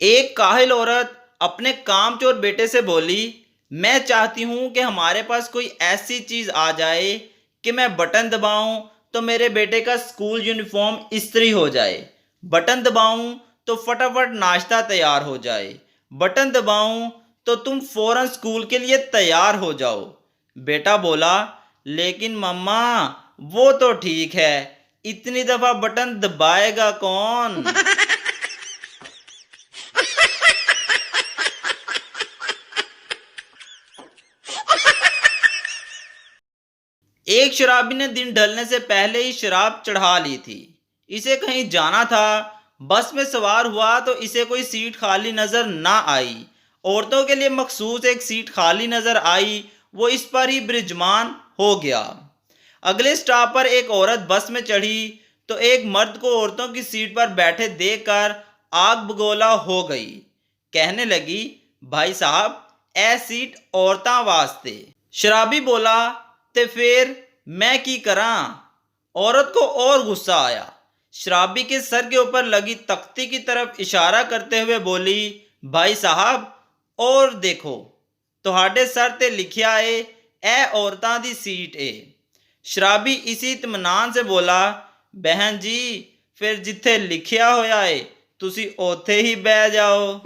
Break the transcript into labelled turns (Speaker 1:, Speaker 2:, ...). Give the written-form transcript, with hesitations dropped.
Speaker 1: एक काहिल औरत अपने कामचोर बेटे से बोली, मैं चाहती हूं कि हमारे पास कोई ऐसी चीज आ जाए कि मैं बटन दबाऊं तो मेरे बेटे का स्कूल यूनिफॉर्म इस्त्री हो जाए। बटन दबाऊं तो फटाफट नाश्ता तैयार हो जाए। बटन दबाऊं तो तुम फौरन स्कूल के लिए तैयार हो जाओ। बेटा बोला, लेकिन मम्मा वो तो ठीक है, इतनी दफा बटन दबाएगा कौन। एक शराबी ने दिन ढलने से पहले ही शराब चढ़ा ली थी। इसे कहीं जाना था। बस में सवार हुआ तो इसे कोई सीट खाली नजर ना आई। औरतों के लिए मखसूस एक सीट खाली नजर आई। वो इस पर ही ब्रिजमान हो गया। अगले स्टॉप पर एक औरत बस में चढ़ी तो एक मर्द को औरतों की सीट पर बैठे देखकर आग बगोला हो गई। कहने लगी, भाई साहब, ए सीट औरतां वास्ते। शराबी बोला, ते फिर मैं की करा। औरत को और गुस्सा आया। शराबी के सर के ऊपर लगी तख्ती की तरफ इशारा करते हुए बोली, भाई साहब, और देखो, तुहाडे सर ते लिखिया है, ए औरतां दी सीट है। शराबी इसी इत्मीनान से बोला, बहन जी, फिर जिथे लिखिया होया है तुसी ओथे ही बह जाओ।